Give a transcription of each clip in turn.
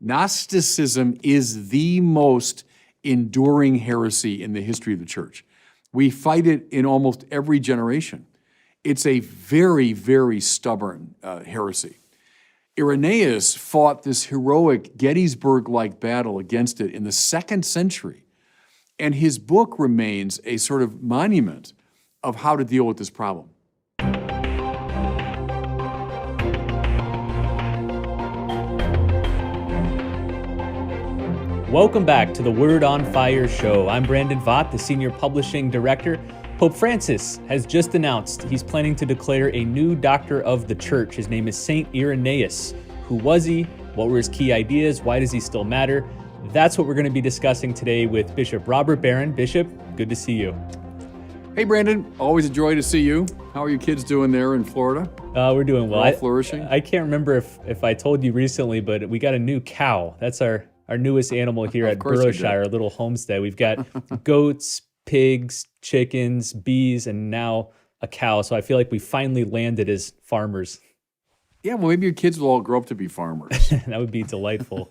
Gnosticism is the most enduring heresy in the history of the church. We fight it in almost every generation. It's a very, very stubborn heresy. Irenaeus fought this heroic Gettysburg-like battle against it in the 2nd century, and his book remains a sort of monument of how to deal with this problem. Welcome back to the Word on Fire show. I'm Brandon Vaught, the Senior Publishing Director. Pope Francis has just announced he's planning to declare a new doctor of the church. His name is Saint Irenaeus. Who was he? What were his key ideas? Why does he still matter? That's what we're going to be discussing today with Bishop Robert Barron. Bishop, good to see you. Hey, Brandon. Always a joy to see you. How are your kids doing there in Florida? We're doing well. All flourishing? I can't remember if I told you recently, but we got a new cow. That's our newest animal here at Burrowshire, our little homestead. We've got goats, pigs, chickens, bees, and now a cow. So I feel like we finally landed as farmers. Yeah, well, maybe your kids will all grow up to be farmers. That would be delightful.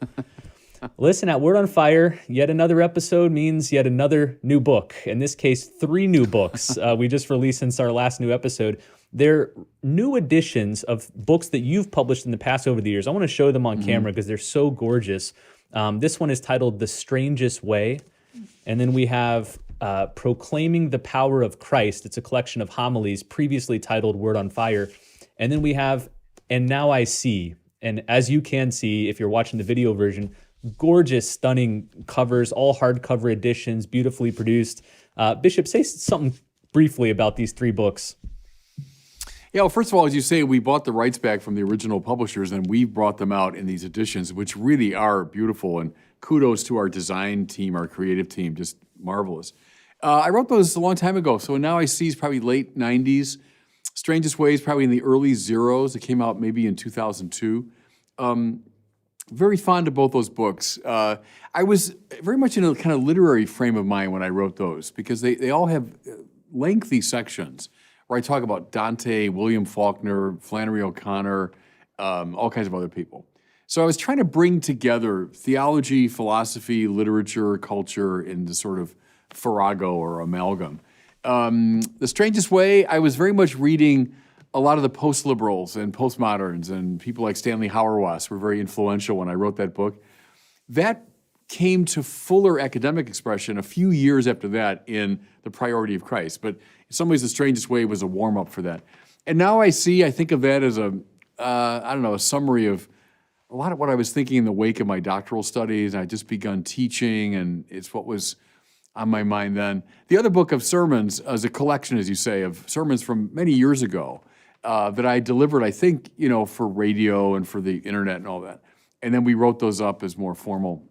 Listen, at Word on Fire, yet another episode means yet another new book. In this case, 3 new books we just released since our last new episode. They're new editions of books that you've published in the past over the years. I want to show them on camera because they're so gorgeous. This one is titled The Strangest Way. And then we have Proclaiming the Power of Christ. It's a collection of homilies previously titled Word on Fire. And then we have And Now I See. And as you can see, if you're watching the video version, gorgeous, stunning covers, all hardcover editions, beautifully produced. Bishop, say something briefly about these 3 books. Yeah, well, first of all, as you say, we bought the rights back from the original publishers, and we've brought them out in these editions, which really are beautiful. And kudos to our design team, our creative team, just marvelous. I wrote those a long time ago, so Now I See is probably late 90s. Strangest Way is probably in the early zeros. It came out maybe in 2002. Very fond of both those books. I was very much in a kind of literary frame of mind when I wrote those, because they all have lengthy sections where I talk about Dante, William Faulkner, Flannery O'Connor, all kinds of other people. So I was trying to bring together theology, philosophy, literature, culture in the sort of farrago or amalgam. The Strangest Way, I was very much reading a lot of the post-liberals and postmoderns, and people like Stanley Hauerwas were very influential when I wrote that book. That came to fuller academic expression a few years after that in The Priority of Christ. But in some ways, The Strangest Way was a warm-up for that. And Now I See, I think of that as a summary of a lot of what I was thinking in the wake of my doctoral studies. I'd just begun teaching, and it's what was on my mind then. The other book of sermons is a collection, as you say, of sermons from many years ago that I delivered, I think, for radio and for the internet and all that. And then we wrote those up as more formal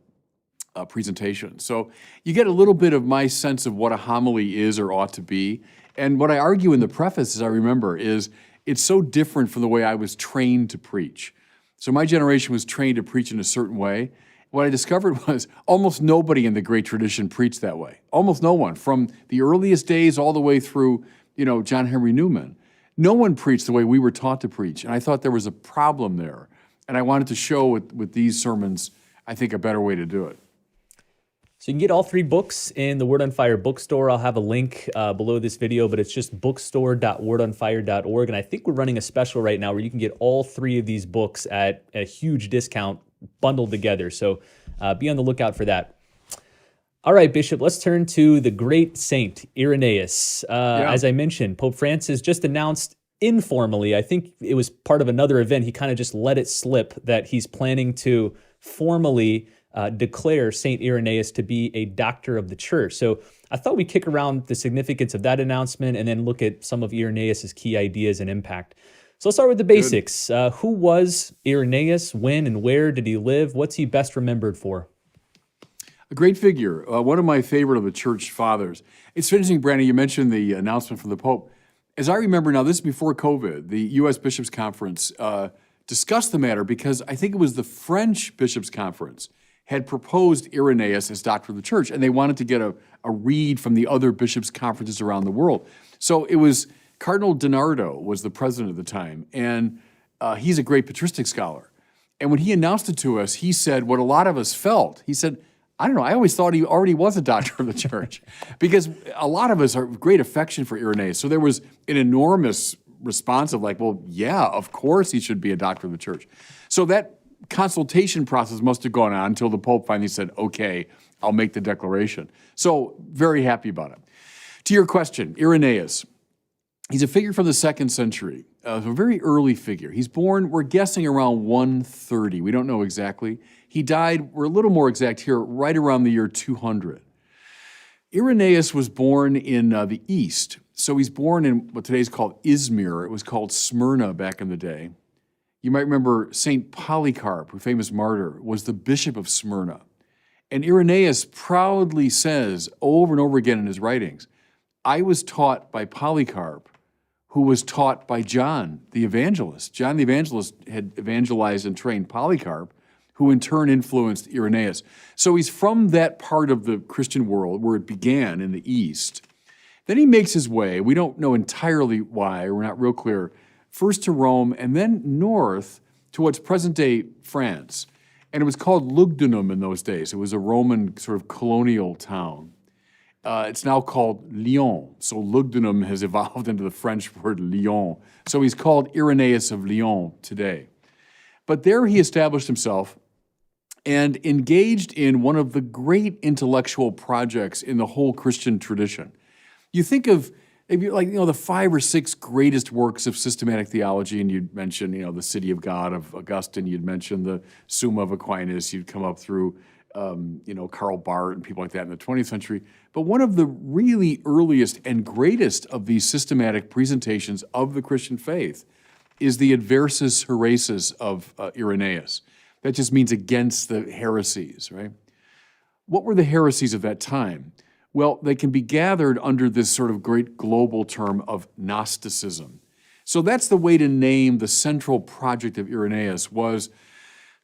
presentations. So you get a little bit of my sense of what a homily is or ought to be. And what I argue in the preface, as I remember, is it's so different from the way I was trained to preach. So my generation was trained to preach in a certain way. What I discovered was almost nobody in the great tradition preached that way. Almost no one, from the earliest days all the way through, John Henry Newman. No one preached the way we were taught to preach, and I thought there was a problem there. And I wanted to show with these sermons, I think, a better way to do it. So you can get all 3 books in the Word on Fire bookstore. I'll have a link below this video, but it's just bookstore.wordonfire.org. And I think we're running a special right now where you can get all 3 of these books at a huge discount bundled together. So be on the lookout for that. All right, Bishop, let's turn to the great Saint Irenaeus. As I mentioned, Pope Francis just announced informally, I think it was part of another event, he kind of just let it slip that he's planning to formally declare Saint Irenaeus to be a doctor of the church. So I thought we'd kick around the significance of that announcement and then look at some of Irenaeus' key ideas and impact. So let's start with the basics. Who was Irenaeus? When and where did he live? What's he best remembered for? A great figure, one of my favorite of the church fathers. It's interesting, Brandon, you mentioned the announcement from the Pope. As I remember now, this is before COVID, the U.S. Bishops' Conference discussed the matter because I think it was the French Bishops' Conference had proposed Irenaeus as doctor of the church, and they wanted to get a read from the other bishops' conferences around the world. So it was Cardinal DiNardo was the president at the time, and he's a great patristic scholar. And when he announced it to us, he said what a lot of us felt. He said, I don't know, I always thought he already was a doctor of the church because a lot of us are great affection for Irenaeus. So there was an enormous response of like, well, yeah, of course he should be a doctor of the church. So that consultation process must have gone on until the Pope finally said, okay, I'll make the declaration. So very happy about it. To your question, Irenaeus, he's a figure from the 2nd century, a very early figure. He's born, we're guessing around 130. We don't know exactly. He died, we're a little more exact here, right around the year 200. Irenaeus was born in the East. So he's born in what today is called Izmir. It was called Smyrna back in the day. You might remember St. Polycarp, a famous martyr, was the bishop of Smyrna. And Irenaeus proudly says over and over again in his writings, I was taught by Polycarp, who was taught by John the Evangelist. John the Evangelist had evangelized and trained Polycarp, who in turn influenced Irenaeus. So he's from that part of the Christian world where it began in the East. Then he makes his way, we don't know entirely why, we're not real clear, first to Rome and then north to what's present-day France. And it was called Lugdunum in those days. It was a Roman sort of colonial town. It's now called Lyon. So Lugdunum has evolved into the French word Lyon. So he's called Irenaeus of Lyon today. But there he established himself and engaged in one of the great intellectual projects in the whole Christian tradition. You think of, if you like, the 5 or 6 greatest works of systematic theology, and you'd mention, the City of God of Augustine, you'd mention the Summa of Aquinas, you'd come up through, Karl Barth and people like that in the 20th century. But one of the really earliest and greatest of these systematic presentations of the Christian faith is the Adversus Haereses of Irenaeus. That just means against the heresies, right? What were the heresies of that time? Well, they can be gathered under this sort of great global term of Gnosticism. So that's the way to name the central project of Irenaeus, was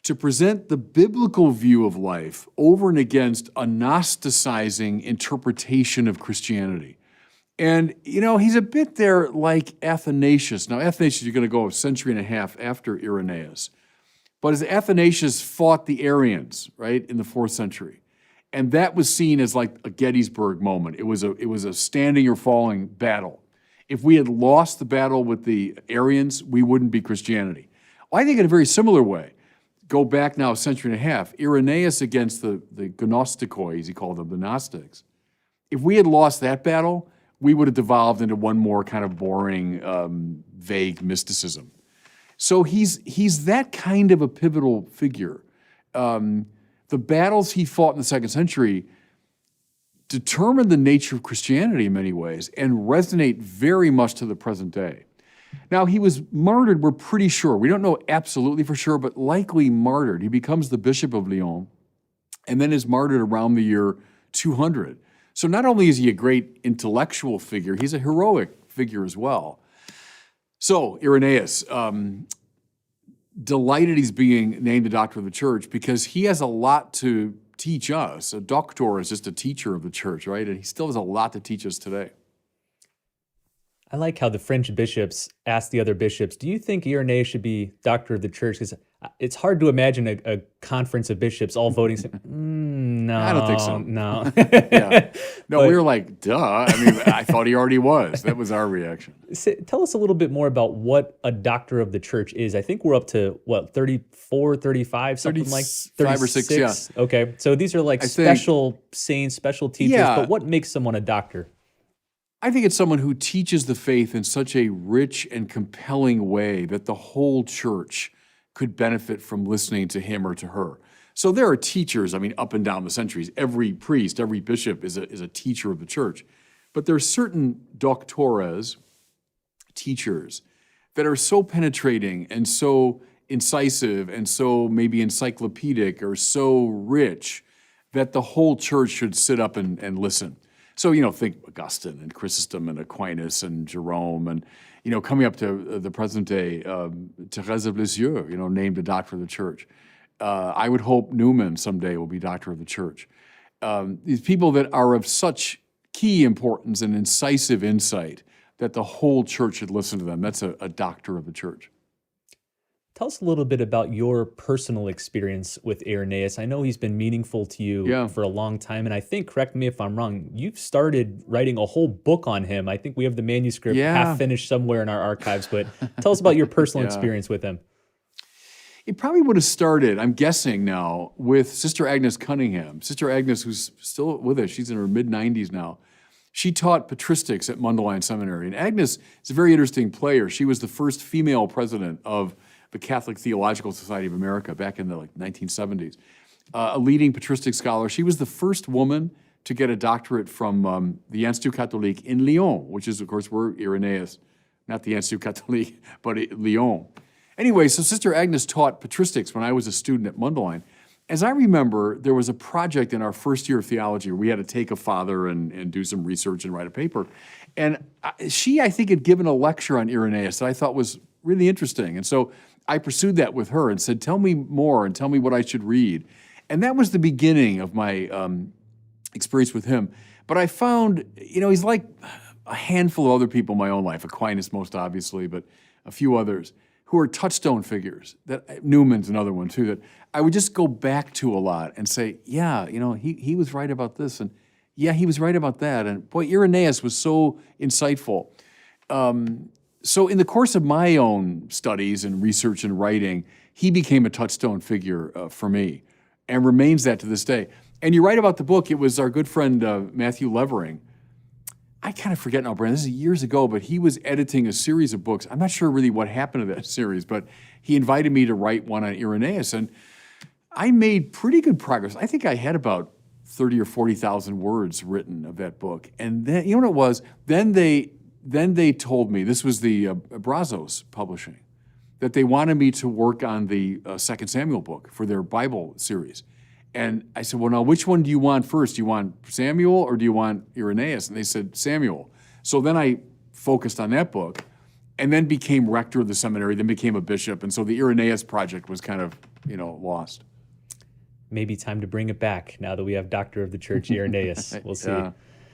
to present the biblical view of life over and against a Gnosticizing interpretation of Christianity. And, he's a bit there like Athanasius. Now, Athanasius, you're going to go a century and a half after Irenaeus. But as Athanasius fought the Arians, right, in the 4th century, and that was seen as like a Gettysburg moment. It was a standing or falling battle. If we had lost the battle with the Arians, we wouldn't be Christianity. I think in a very similar way, go back now a century and a half, Irenaeus against the Gnostikoi, as he called them, the Gnostics. If we had lost that battle, we would have devolved into one more kind of boring, vague mysticism. So he's that kind of a pivotal figure. The battles he fought in the 2nd century determine the nature of Christianity in many ways and resonate very much to the present day. Now, he was martyred, we're pretty sure. We don't know absolutely for sure, but likely martyred. He becomes the Bishop of Lyon and then is martyred around the year 200. So not only is he a great intellectual figure, he's a heroic figure as well. So, Irenaeus, delighted he's being named the doctor of the church because he has a lot to teach us. A doctor is just a teacher of the church, right? And he still has a lot to teach us today. I like how the French bishops asked the other bishops, do you think Irenaeus should be doctor of the church? Because it's hard to imagine a conference of bishops all voting, saying, no. I don't think so. No. Yeah. No, we were like, duh. I mean, I thought he already was. That was our reaction. Tell us a little bit more about what a doctor of the church is. I think we're up to, 34, 35, something like 5 or 6, yeah. Okay. So these are like special saints, special teachers, Yeah. but what makes someone a doctor? I think it's someone who teaches the faith in such a rich and compelling way that the whole church could benefit from listening to him or to her. So there are teachers, up and down the centuries. Every priest, every bishop is a teacher of the church. But there are certain doctores, teachers, that are so penetrating and so incisive and so maybe encyclopedic or so rich that the whole church should sit up and listen. So, think Augustine and Chrysostom and Aquinas and Jerome and, coming up to the present day, Thérèse of Lisieux, named the doctor of the church. I would hope Newman someday will be doctor of the church. These people that are of such key importance and incisive insight that the whole church should listen to them. That's a doctor of the church. Tell us a little bit about your personal experience with Irenaeus. I know he's been meaningful to you Yeah. for a long time, and I think, correct me if I'm wrong, you've started writing a whole book on him. I think we have the manuscript half Yeah. finished somewhere in our archives, but tell us about your personal Yeah. experience with him. It probably would have started, I'm guessing now, with Sister Agnes Cunningham. Sister Agnes, who's still with us, she's in her mid-90s now. She taught patristics at Mundelein Seminary. And Agnes is a very interesting player. She was the first female president of the Catholic Theological Society of America back in the 1970s. A leading patristic scholar. She was the first woman to get a doctorate from the Institut Catholique in Lyon, which is, of course, where Irenaeus, not the Institut Catholique, but Lyon. Anyway, so Sister Agnes taught patristics when I was a student at Mundelein. As I remember, there was a project in our first year of theology where we had to take a father and do some research and write a paper. And she, I think, had given a lecture on Irenaeus that I thought was really interesting. And so I pursued that with her and said, tell me more and tell me what I should read. And that was the beginning of my experience with him. But I found, he's like a handful of other people in my own life, Aquinas most obviously, but a few others, who are touchstone figures. That Newman's another one too, that I would just go back to a lot and say, yeah, he was right about this, and yeah, he was right about that. And boy, Irenaeus was so insightful. So in the course of my own studies and research and writing, he became a touchstone figure for me and remains that to this day. And you're right about the book. It was our good friend Matthew Levering. I kind of forget now, Brandon, this is years ago, but he was editing a series of books. I'm not sure really what happened to that series, but he invited me to write one on Irenaeus, and I made pretty good progress. I think I had about 30 or 40,000 words written of that book. And then, you know what it was? Then they told me, this was the Brazos Publishing, that they wanted me to work on the 2 Samuel book for their Bible series. And I said, well, now, which one do you want first? Do you want Samuel or do you want Irenaeus? And they said, Samuel. So then I focused on that book and then became rector of the seminary, then became a bishop. And so the Irenaeus project was kind of, lost. Maybe time to bring it back now that we have Doctor of the Church Irenaeus. We'll see.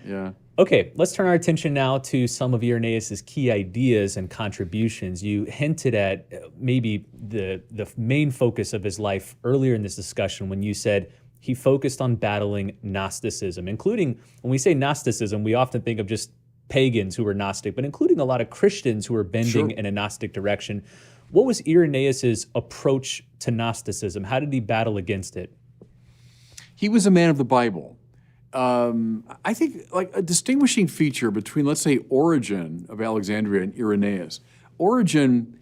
Yeah. Okay, let's turn our attention now to some of Irenaeus' key ideas and contributions. You hinted at maybe the main focus of his life earlier in this discussion when you said he focused on battling Gnosticism, including, when we say Gnosticism, we often think of just pagans who were Gnostic, but including a lot of Christians who were bending in a Gnostic direction. What was Irenaeus' approach to Gnosticism? How did he battle against it? He was a man of the Bible. I think like a distinguishing feature between, let's say, Origen of Alexandria and Irenaeus. Origen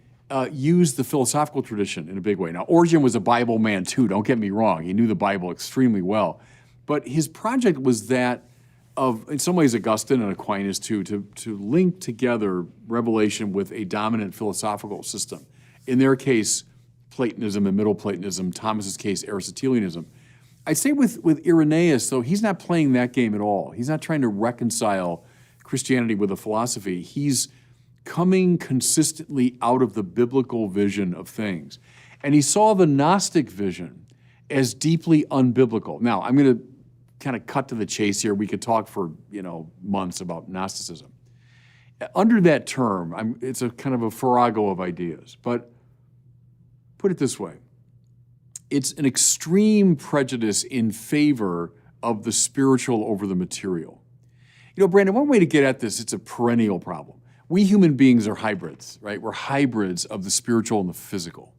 used the philosophical tradition in a big way. Now, Origen was a Bible man too, don't get me wrong. He knew the Bible extremely well. But his project was that of, in some ways, Augustine and Aquinas too, to link together revelation with a dominant philosophical system. In their case, Platonism and Middle Platonism, Thomas's case, Aristotelianism. I'd say with Irenaeus, though, he's not playing that game at all. He's not trying to reconcile Christianity with a philosophy. He's coming consistently out of the biblical vision of things. And he saw the Gnostic vision as deeply unbiblical. Now, I'm going to kind of cut to the chase here. We could talk for, months about Gnosticism. Under that term, it's a kind of a farrago of ideas. But put it this way. It's an extreme prejudice in favor of the spiritual over the material. Brandon, one way to get at this, it's a perennial problem. We human beings are hybrids, right? We're hybrids of the spiritual and the physical.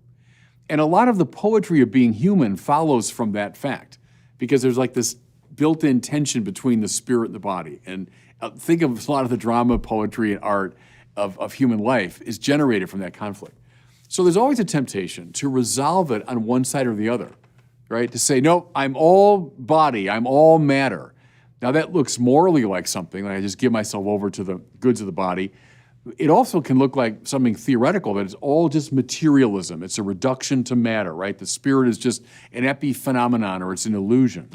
And a lot of the poetry of being human follows from that fact, because there's like this built-in tension between the spirit and the body. And think of a lot of the drama, poetry, and art of human life is generated from that conflict. So there's always a temptation to resolve it on one side or the other, right? To say, no, I'm all body, I'm all matter. Now that looks morally like something, like I just give myself over to the goods of the body. It also can look like something theoretical, that it's all just materialism. It's a reduction to matter, right? The spirit is just an epiphenomenon or it's an illusion.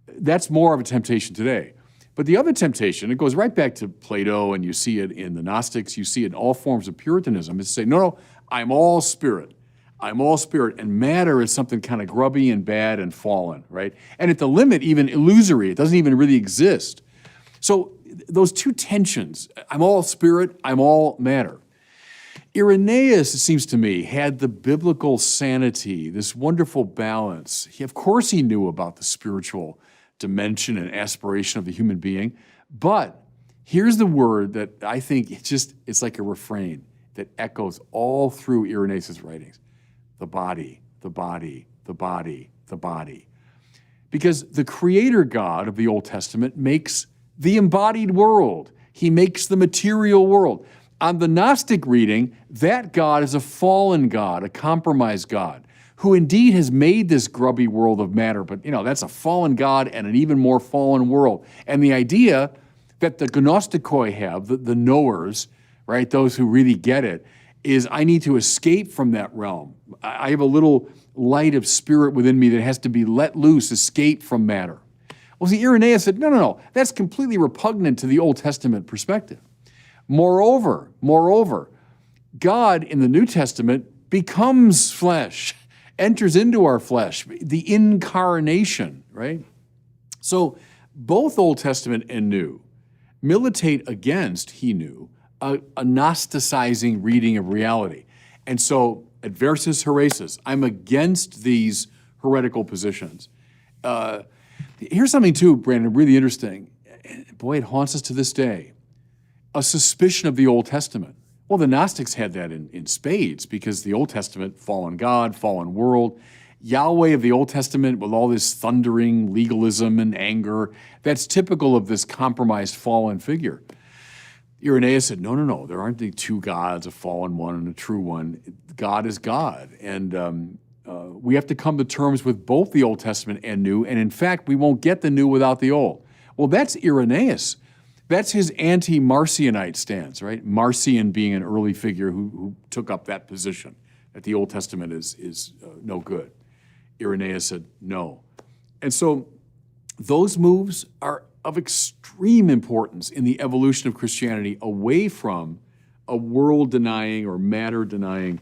That's more of a temptation today. But the other temptation, it goes right back to Plato, and you see it in the Gnostics, you see it in all forms of Puritanism, is to say, no, I'm all spirit. I'm all spirit, and matter is something kind of grubby and bad and fallen, right? And at the limit, even illusory. It doesn't even really exist. So those two tensions, I'm all spirit, I'm all matter. Irenaeus, it seems to me, had the biblical sanity, this wonderful balance. Of course, he knew about the spiritual dimension and aspiration of the human being, but here's the word that I think it's like a refrain that echoes all through Irenaeus' writings: the body, the body, the body, the body. Because the creator God of the Old Testament makes the embodied world. He makes the material world. On the Gnostic reading, that God is a fallen God, a compromised God, who indeed has made this grubby world of matter, but that's a fallen God and an even more fallen world. And the idea that the Gnostikoi have, the knowers, right, those who really get it, is I need to escape from that realm. I have a little light of spirit within me that has to be let loose, escape from matter. Well, see, Irenaeus said, no, that's completely repugnant to the Old Testament perspective. Moreover, God in the New Testament becomes flesh, enters into our flesh, the incarnation, right? So both Old Testament and New militate against, he knew, a Gnosticizing reading of reality. And so, adversus heresis, I'm against these heretical positions. Here's something too, Brandon, really interesting. Boy, it haunts us to this day. A suspicion of the Old Testament. Well, the Gnostics had that in spades because the Old Testament, fallen God, fallen world. Yahweh of the Old Testament with all this thundering legalism and anger, that's typical of this compromised fallen figure. Irenaeus said, no, there aren't the two gods, a fallen one and a true one. God is God. And we have to come to terms with both the Old Testament and New, and in fact, we won't get the New without the Old. Well, that's Irenaeus. That's his anti-Marcionite stance, right? Marcion being an early figure who took up that position, that the Old Testament is no good. Irenaeus said no. And so those moves are of extreme importance in the evolution of Christianity away from a world-denying or matter-denying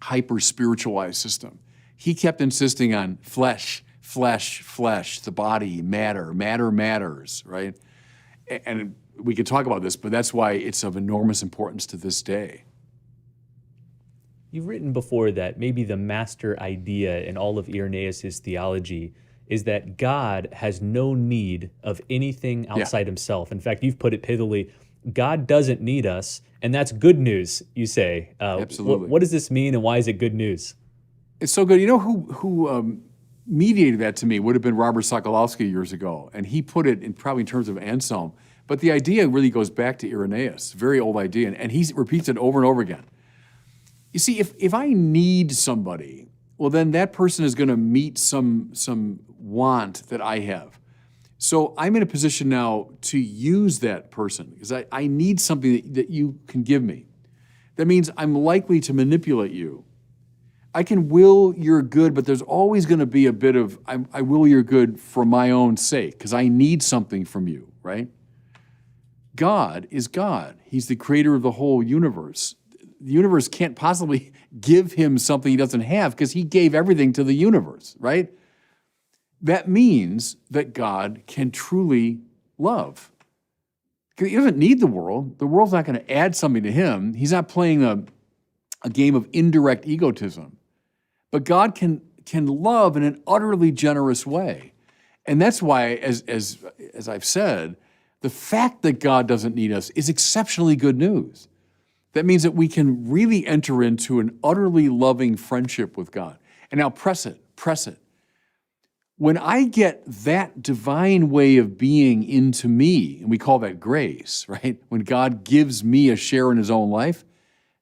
hyper-spiritualized system. He kept insisting on flesh, the body, matter matters, right? And we could talk about this, but that's why it's of enormous importance to this day. You've written before that maybe the master idea in all of Irenaeus' theology is that God has no need of anything outside himself. In fact, you've put it pithily, God doesn't need us, and that's good news, you say. Absolutely. What does this mean, and why is it good news? It's so good. You know who mediated that to me would have been Robert Sokolowski years ago, and he put it probably in terms of Anselm. But the idea really goes back to Irenaeus, very old idea, and he repeats it over and over again. You see, if I need somebody, well, then that person is going to meet some want that I have. So I'm in a position now to use that person because I need something that you can give me. That means I'm likely to manipulate you. I can will your good, but there's always going to be a bit of, I will your good for my own sake because I need something from you, right? God is God. He's the creator of the whole universe. The universe can't possibly give him something he doesn't have because he gave everything to the universe, right? That means that God can truly love. He doesn't need the world. The world's not going to add something to him. He's not playing a game of indirect egotism. But God can love in an utterly generous way. And that's why, as I've said, the fact that God doesn't need us is exceptionally good news. That means that we can really enter into an utterly loving friendship with God. And now press it. When I get that divine way of being into me, and we call that grace, right? When God gives me a share in his own life,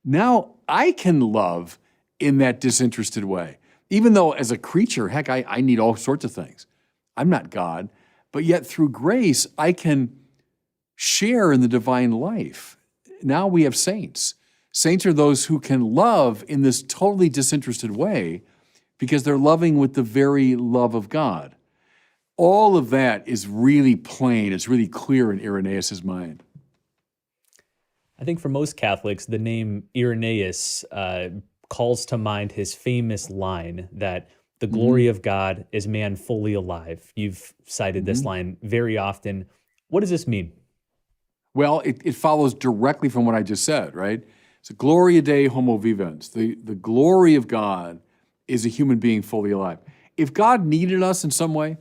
now I can love in that disinterested way. Even though as a creature, heck, I need all sorts of things. I'm not God, but yet through grace, I can share in the divine life. Now we have saints. Saints are those who can love in this totally disinterested way because they're loving with the very love of God. All of that is really plain. It's really clear in Irenaeus' mind. I think for most Catholics, the name Irenaeus calls to mind his famous line that the glory of God is man fully alive. You've cited this line very often. What does this mean? Well, it follows directly from what I just said, right? So Gloria Dei Homo Vivens. The glory of God is a human being fully alive. If God needed us in some way,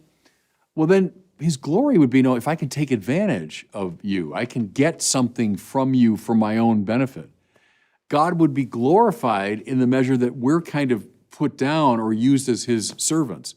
well then his glory would be, no, if I can take advantage of you, I can get something from you for my own benefit. God would be glorified in the measure that we're kind of put down or used as his servants.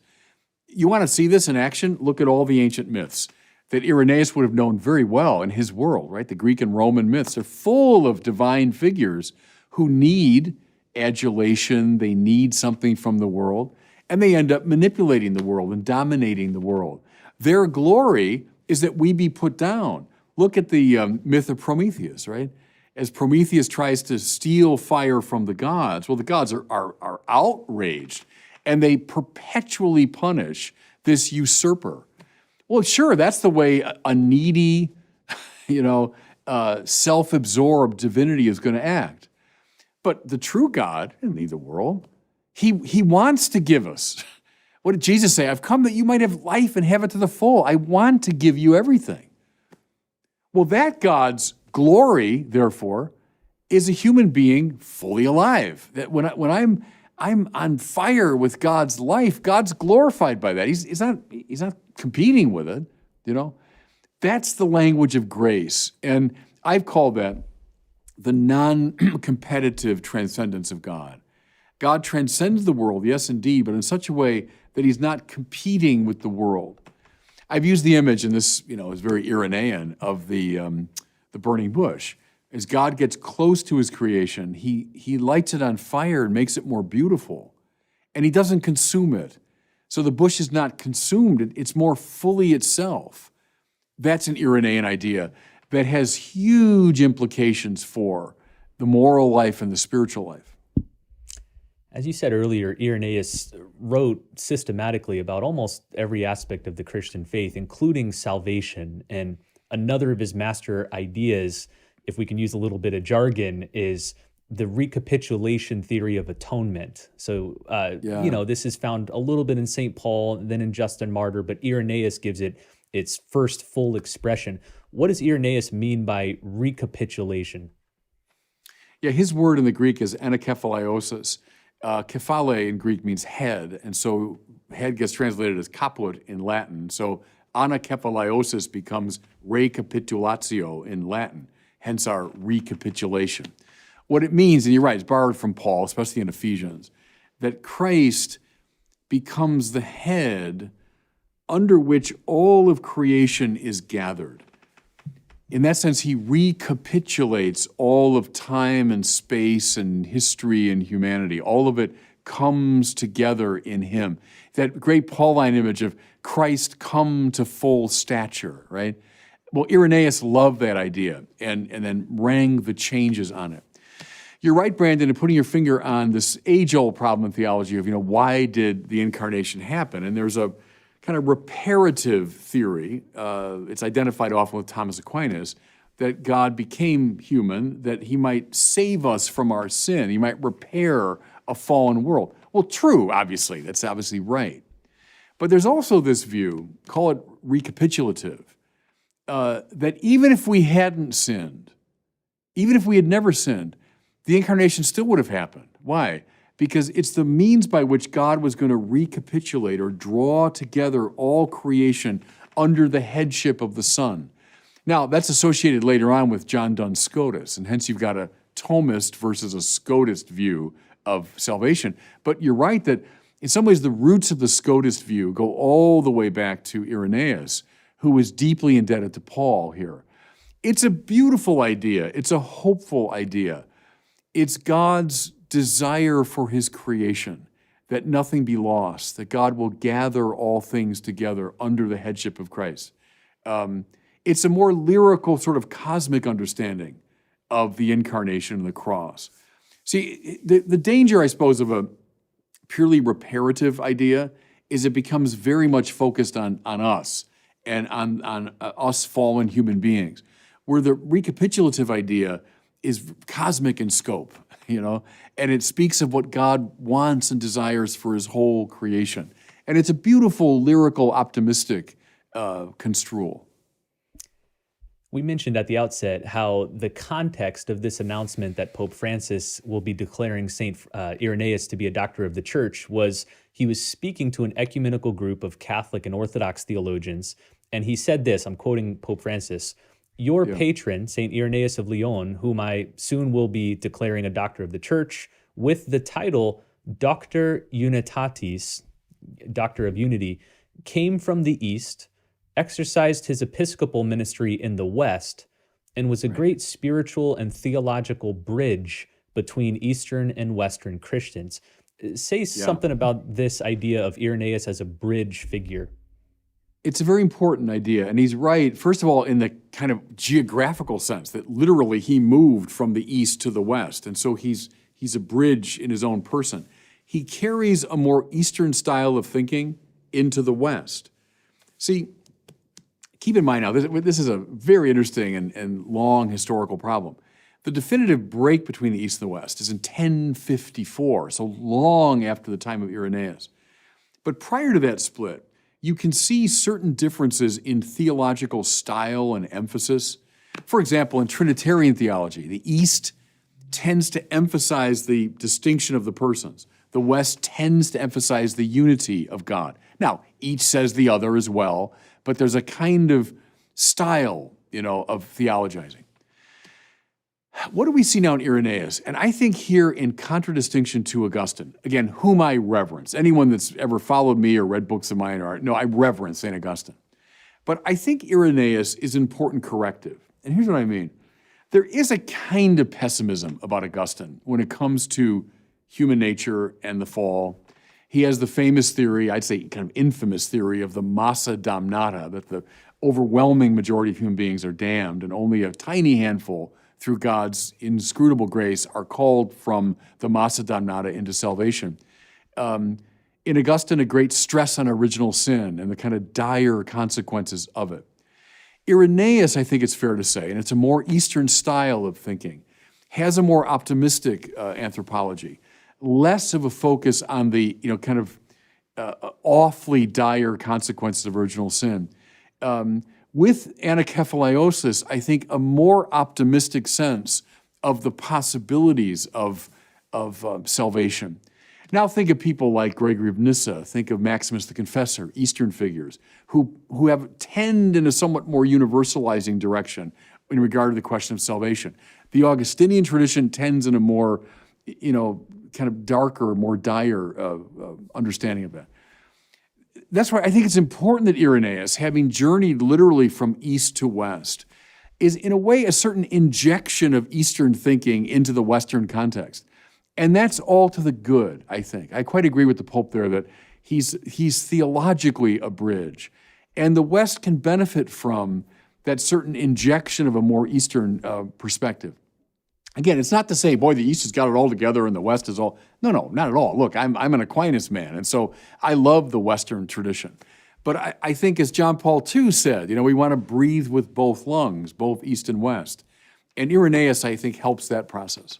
You want to see this in action? Look at all the ancient myths that Irenaeus would have known very well in his world, right? The Greek and Roman myths are full of divine figures who need adulation, they need something from the world, and they end up manipulating the world and dominating the world. Their glory is that we be put down. Look at the myth of Prometheus, right? As Prometheus tries to steal fire from the gods, well, the gods are outraged, and they perpetually punish this usurper. Well, sure, that's the way a needy, self-absorbed divinity is going to act. But the true God, in the world, he wants to give us. What did Jesus say? I've come that you might have life and have it to the full. I want to give you everything. Well, that God's glory, therefore, is a human being fully alive. That when I'm on fire with God's life, God's glorified by that. He's not competing with it, That's the language of grace. And I've called that the non-competitive transcendence of God. God transcends the world, yes, indeed, but in such a way that he's not competing with the world. I've used the image, and this, is very Irenaean, of the burning bush. As God gets close to his creation, he lights it on fire and makes it more beautiful, and he doesn't consume it. So the bush is not consumed, it's more fully itself. That's an Irenaean idea that has huge implications for the moral life and the spiritual life. As you said earlier, Irenaeus wrote systematically about almost every aspect of the Christian faith, including salvation. And another of his master ideas, if we can use a little bit of jargon, is the recapitulation theory of atonement. So, this is found a little bit in St. Paul, then in Justin Martyr, but Irenaeus gives it its first full expression. What does Irenaeus mean by recapitulation? Yeah, his word in the Greek is anakephalaiosis. Kephale in Greek means head, and so head gets translated as caput in Latin. So anakephalaiosis becomes recapitulatio in Latin, hence our recapitulation. What it means, and you're right, it's borrowed from Paul, especially in Ephesians, that Christ becomes the head under which all of creation is gathered. In that sense, he recapitulates all of time and space and history and humanity. All of it comes together in him. That great Pauline image of Christ come to full stature, right? Well, Irenaeus loved that idea and then rang the changes on it. You're right, Brandon, in putting your finger on this age-old problem in theology of, why did the incarnation happen? And there's a kind of reparative theory, it's identified often with Thomas Aquinas, that God became human, that he might save us from our sin, he might repair a fallen world. Well, true, obviously, that's obviously right. But there's also this view, call it recapitulative, that even if we hadn't sinned, even if we had never sinned, the incarnation still would have happened. Why? Because it's the means by which God was going to recapitulate or draw together all creation under the headship of the Son. Now, that's associated later on with John Duns Scotus, and hence you've got a Thomist versus a Scotist view of salvation. But you're right that in some ways the roots of the Scotist view go all the way back to Irenaeus, who was deeply indebted to Paul here. It's a beautiful idea. It's a hopeful idea. It's God's desire for his creation, that nothing be lost, that God will gather all things together under the headship of Christ. It's a more lyrical, sort of cosmic understanding of the incarnation and the cross. See, the danger, I suppose, of a purely reparative idea is it becomes very much focused on us and on us fallen human beings, where the recapitulative idea is cosmic in scope, and it speaks of what God wants and desires for his whole creation. And it's a beautiful, lyrical, optimistic construal. We mentioned at the outset how the context of this announcement that Pope Francis will be declaring St. Irenaeus to be a doctor of the church was he was speaking to an ecumenical group of Catholic and Orthodox theologians. And he said this, I'm quoting Pope Francis, "Your Yeah, patron, St. Irenaeus of Lyon, whom I soon will be declaring a doctor of the church, with the title Doctor Unitatis, Doctor of Unity, came from the East, exercised his episcopal ministry in the West, and was a right. great spiritual and theological bridge between Eastern and Western Christians." Say Yeah. something about this idea of Irenaeus as a bridge figure. It's a very important idea, and he's right, first of all, in the kind of geographical sense that literally he moved from the east to the west, and so he's a bridge in his own person. He carries a more Eastern style of thinking into the West. See, keep in mind now, this is a very interesting and long historical problem. The definitive break between the East and the West is in 1054, so long after the time of Irenaeus. But prior to that split, you can see certain differences in theological style and emphasis. For example, in Trinitarian theology, the East tends to emphasize the distinction of the persons. The West tends to emphasize the unity of God. Now, each says the other as well, but there's a kind of style, of theologizing. What do we see now in Irenaeus? And I think here in contradistinction to Augustine, again, whom I reverence. Anyone that's ever followed me or read books of mine, I reverence St. Augustine. But I think Irenaeus is an important corrective. And here's what I mean. There is a kind of pessimism about Augustine when it comes to human nature and the fall. He has the famous theory, I'd say kind of infamous theory, of the massa damnata, that the overwhelming majority of human beings are damned and only a tiny handful through God's inscrutable grace are called from the massa damnata into salvation. In Augustine, a great stress on original sin and the kind of dire consequences of it. Irenaeus, I think it's fair to say, and it's a more Eastern style of thinking, has a more optimistic anthropology, less of a focus on the kind of awfully dire consequences of original sin. With anacephaliosis, I think a more optimistic sense of the possibilities of salvation. Now think of people like Gregory of Nyssa, think of Maximus the Confessor, Eastern figures, who tend in a somewhat more universalizing direction in regard to the question of salvation. The Augustinian tradition tends in a more, kind of darker, more dire understanding of that. That's why I think it's important that Irenaeus, having journeyed literally from east to west, is in a way a certain injection of Eastern thinking into the Western context. And that's all to the good, I think. I quite agree with the Pope there that he's theologically a bridge. And the West can benefit from that certain injection of a more Eastern perspective. Again, it's not to say, boy, the East has got it all together and the West is all. No, not at all. Look, I'm an Aquinas man, and so I love the Western tradition. But I think, as John Paul II said, we want to breathe with both lungs, both East and West. And Irenaeus, I think, helps that process.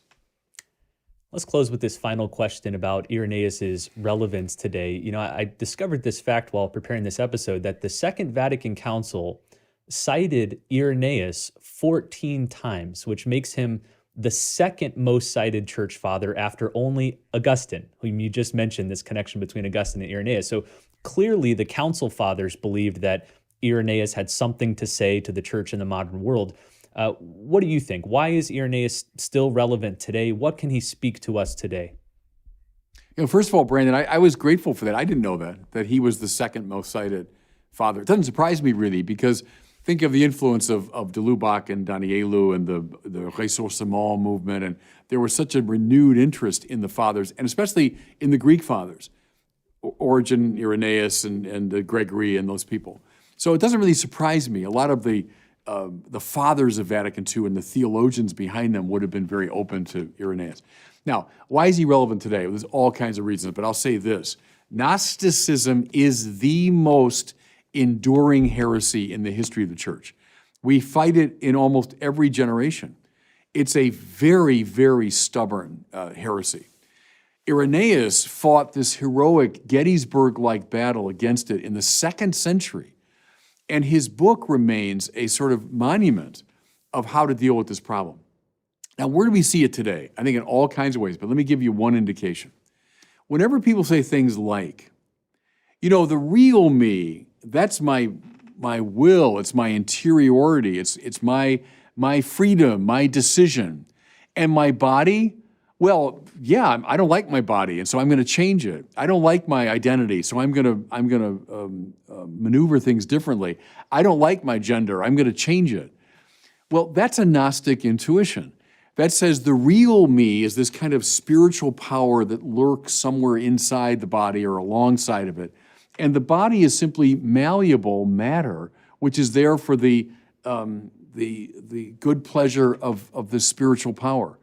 Let's close with this final question about Irenaeus's relevance today. I discovered this fact while preparing this episode that the Second Vatican Council cited Irenaeus 14 times, which makes him the second most cited church father after only Augustine, whom you just mentioned, this connection between Augustine and Irenaeus. So clearly the council fathers believed that Irenaeus had something to say to the church in the modern world. What do you think? Why is Irenaeus still relevant today? What can he speak to us today? First of all, Brandon, I was grateful for that. I didn't know that he was the second most cited father. It doesn't surprise me really, because think of the influence of de Lubac and Danielu and the ressourcement movement, and there was such a renewed interest in the fathers, and especially in the Greek fathers, Origen, Irenaeus, and Gregory, and those people. So it doesn't really surprise me. A lot of the fathers of Vatican II and the theologians behind them would have been very open to Irenaeus. Now, why is he relevant today? Well, there's all kinds of reasons, but I'll say this. Gnosticism is the most enduring heresy in the history of the church. We fight it in almost every generation. It's a very, very stubborn heresy. Irenaeus fought this heroic Gettysburg-like battle against it in the 2nd century. And his book remains a sort of monument of how to deal with this problem. Now, where do we see it today? I think in all kinds of ways, but let me give you one indication. Whenever people say things like, the real me, that's my will, it's my interiority, it's my freedom, my decision. And my body, well, yeah, I don't like my body, and so I'm going to change it. I don't like my identity, so I'm going to maneuver things differently. I don't like my gender, I'm going to change it. Well, that's a Gnostic intuition. That says the real me is this kind of spiritual power that lurks somewhere inside the body or alongside of it. And the body is simply malleable matter, which is there for the good pleasure of the spiritual power.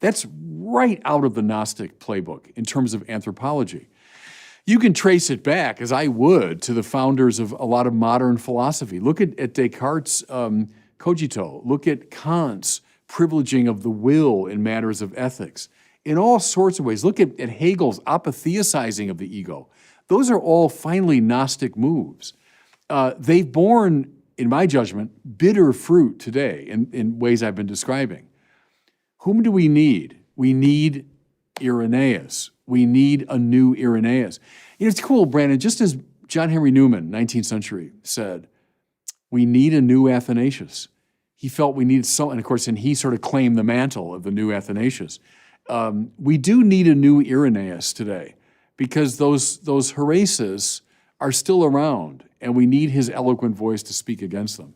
That's right out of the Gnostic playbook in terms of anthropology. You can trace it back, as I would, to the founders of a lot of modern philosophy. Look at Descartes' cogito. Look at Kant's privileging of the will in matters of ethics. In all sorts of ways. Look at Hegel's apatheicizing of the ego. Those are all finally Gnostic moves. They've borne, in my judgment, bitter fruit today in ways I've been describing. Whom do we need? We need Irenaeus. We need a new Irenaeus. It's cool, Brandon, just as John Henry Newman, 19th century, said, we need a new Athanasius. He felt we needed and of course, and he sort of claimed the mantle of the new Athanasius. We do need a new Irenaeus today because those Horaces are still around, and we need his eloquent voice to speak against them.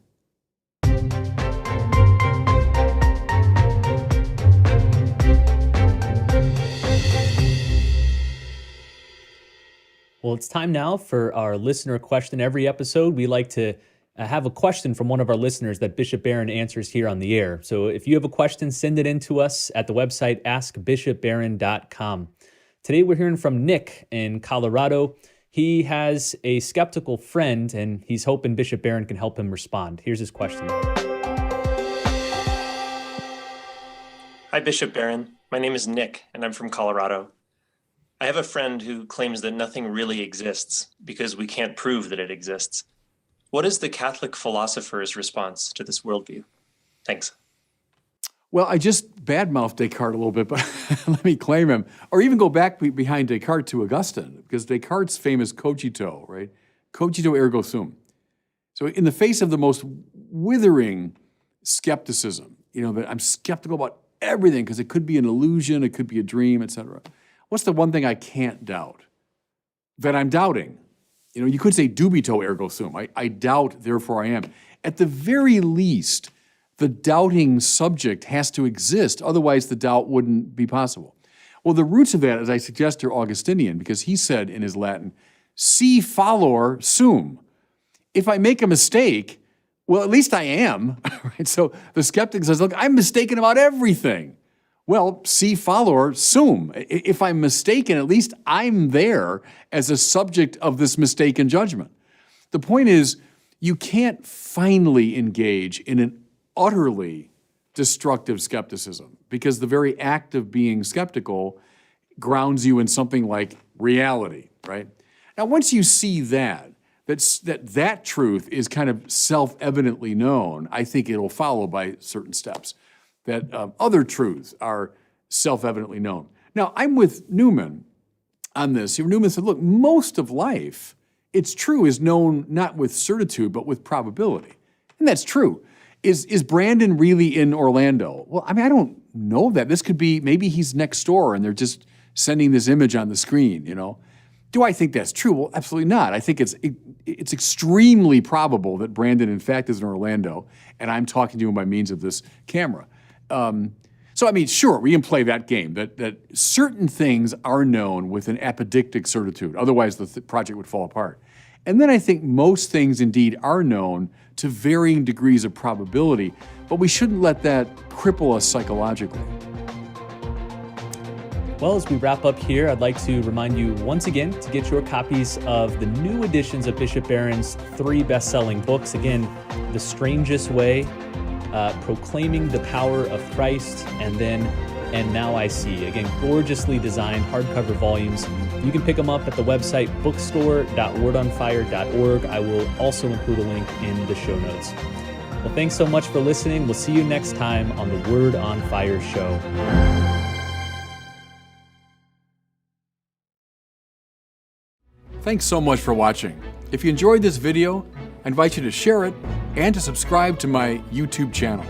Well, it's time now for our listener question. Every episode, we like to have a question from one of our listeners that Bishop Barron answers here on the air. So if you have a question, send it in to us at the website askbishopbarron.com. Today, we're hearing from Nick in Colorado. He has a skeptical friend, and he's hoping Bishop Barron can help him respond. Here's his question. Hi, Bishop Barron. My name is Nick, and I'm from Colorado. I have a friend who claims that nothing really exists because we can't prove that it exists. What is the Catholic philosopher's response to this worldview? Thanks. Well, I just badmouthed Descartes a little bit, but let me claim him. Or even go back behind Descartes to Augustine, because Descartes' famous cogito, right? Cogito ergo sum. So in the face of the most withering skepticism, that I'm skeptical about everything because it could be an illusion, it could be a dream, etc. What's the one thing I can't doubt? That I'm doubting. You could say dubito ergo sum. I doubt, therefore I am. At the very least, the doubting subject has to exist. Otherwise, the doubt wouldn't be possible. Well, the roots of that, as I suggest, are Augustinian, because he said in his Latin, si fallor sum. If I make a mistake, well, at least I am. Right? So the skeptic says, look, I'm mistaken about everything. Well, si fallor sum. If I'm mistaken, at least I'm there as a subject of this mistaken judgment. The point is, you can't finally engage in an utterly destructive skepticism, because the very act of being skeptical grounds you in something like reality, right? Now, once you see that truth is kind of self-evidently known, I think it'll follow by certain steps that other truths are self-evidently known. Now, I'm with Newman on this. Newman said, look, most of life, it's true, is known not with certitude, but with probability. And that's true. Is Brandon really in Orlando? Well, I don't know that. This could be, maybe he's next door and they're just sending this image on the screen, Do I think that's true? Well, absolutely not. I think it's extremely probable that Brandon, in fact, is in Orlando, and I'm talking to him by means of this camera. Sure, we can play that game, that certain things are known with an apodictic certitude. Otherwise, the project would fall apart. And then I think most things indeed are known to varying degrees of probability, but we shouldn't let that cripple us psychologically. Well, as we wrap up here, I'd like to remind you once again to get your copies of the new editions of Bishop Barron's 3 best-selling books. Again, The Strangest Way, Proclaiming the Power of Christ, and then And Now I See. Again, gorgeously designed hardcover volumes. You can pick them up at the website bookstore.wordonfire.org. I will also include a link in the show notes. Well, thanks so much for listening. We'll see you next time on the Word on Fire show. Thanks so much for watching. If you enjoyed this video, I invite you to share it and to subscribe to my YouTube channel.